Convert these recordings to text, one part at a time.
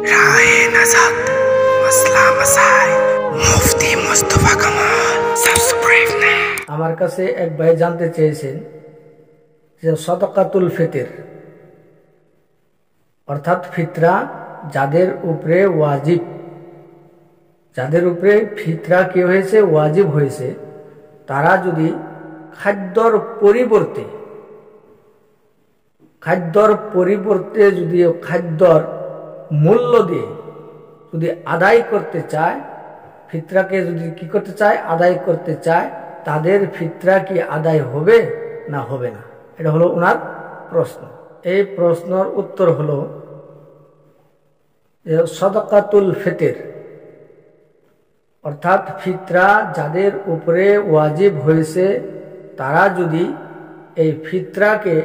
রাহে নাজাত মাসলা মাসাইল মুফতি মুস্তাফা কামাল সাবস্ক্রাইব না। আমার কাছে এক ভাই জানতে চেয়েছেন যে সাদাকাতুল ফিতর অর্থাৎ ফিতরা যাদের উপরে ওয়াজিব, যাদের উপরে ফিতরা কি হয়েছে ওয়াজিব হয়েছে, তারা যদি খাদ্যর পরিবর্তে যদি খাদ্যর মূল্য দিয়ে যদি আদায় করতে চায়, ফিতরাকে যদি কি করতে চায় আদায় করতে চায়, তাদের ফিতরা কি আদায় হবে না হবে না, এটা হলো ওনার প্রশ্ন। এই প্রশ্নের উত্তর হলো যে সাদাকাতুল ফিতর অর্থাৎ ফিতরা যাদের উপরে ওয়াজিব হয়েছে, তারা যদি এই ফিতরাকে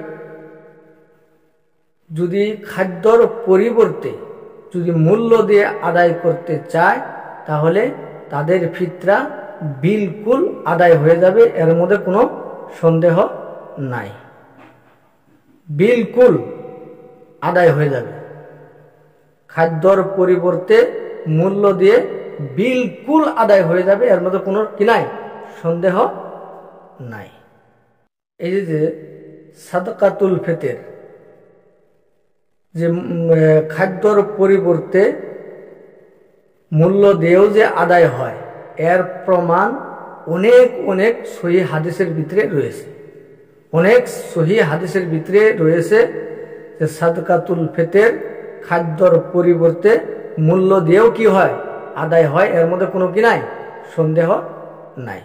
যদি খাদ্যর পরিবর্তে যদি মূল্য দিয়ে আদায় করতে চায়, তাহলে তাদের ফিতরা বিলকুল আদায় হয়ে যাবে, এর মধ্যে কোনো সন্দেহ নাই, বিলকুল আদায় হয়ে যাবে। খাদ্যর পরিবর্তে মূল্য দিয়ে বিলকুল আদায় হয়ে যাবে, এর মধ্যে কোনো কি নাই, সন্দেহ নাই। এই যে সাদাকাতুল ফিতর যে খাদ্যর পরিবর্তে মূল্য দিয়েও যে আদায় হয়, এর প্রমাণ অনেক অনেক সহি হাদিসের ভিতরে রয়েছে, অনেক সহি হাদিসের ভিতরে রয়েছে যে সাদাকাতুল ফিতর খাদ্যর পরিবর্তে মূল্য দিয়েও কি হয় আদায় হয়, এর মধ্যে কোনো কি নাই, সন্দেহ নাই।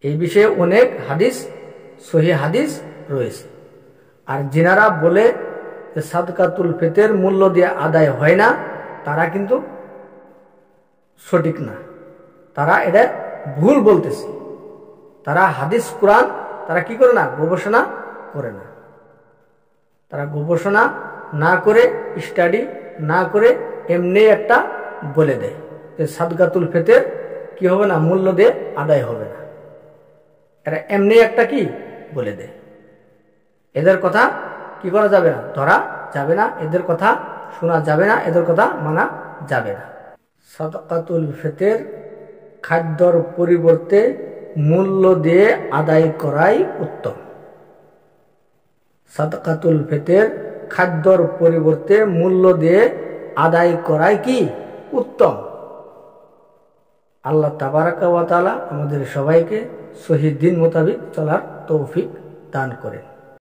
এই বিষয়ে অনেক হাদিস সহি হাদিস রয়েছে। আর যিনারা বলে যে সাদাকাতুল ফিতর মূল্য দিয়ে আদায় হয় না, তারা কিন্তু সঠিক না, তারা এটা ভুল বলতেছে। তারা হাদিস কোরআন তারা কি করে না, গবেষণা করে না। তারা গবেষণা না করে, স্টাডি না করে এমনি একটা বলে দেয় যে সাদাকাতুল ফিতর কি হবে না, মূল্য দিয়ে আদায় হবে না। এরা এমনি একটা কি বলে দেয়। এদের কথা কি করা যাবে না, ধরা যাবে না, এদের কথা শোনা যাবে না, এদের কথা মানা যাবে না। সাদাকাতুল ফিতর খাদ্যর পরিবর্তে মূল্য দিয়ে আদায় করাই উত্তম। সাদাকাতুল ফিতর খাদ্যর পরিবর্তে মূল্য দিয়ে আদায় করাই কি উত্তম। আল্লাহ তাবারাকা ওয়া তাআলা আমাদের সবাইকে সহি দ্বীন মোতাবেক চলার তৌফিক দান করেন।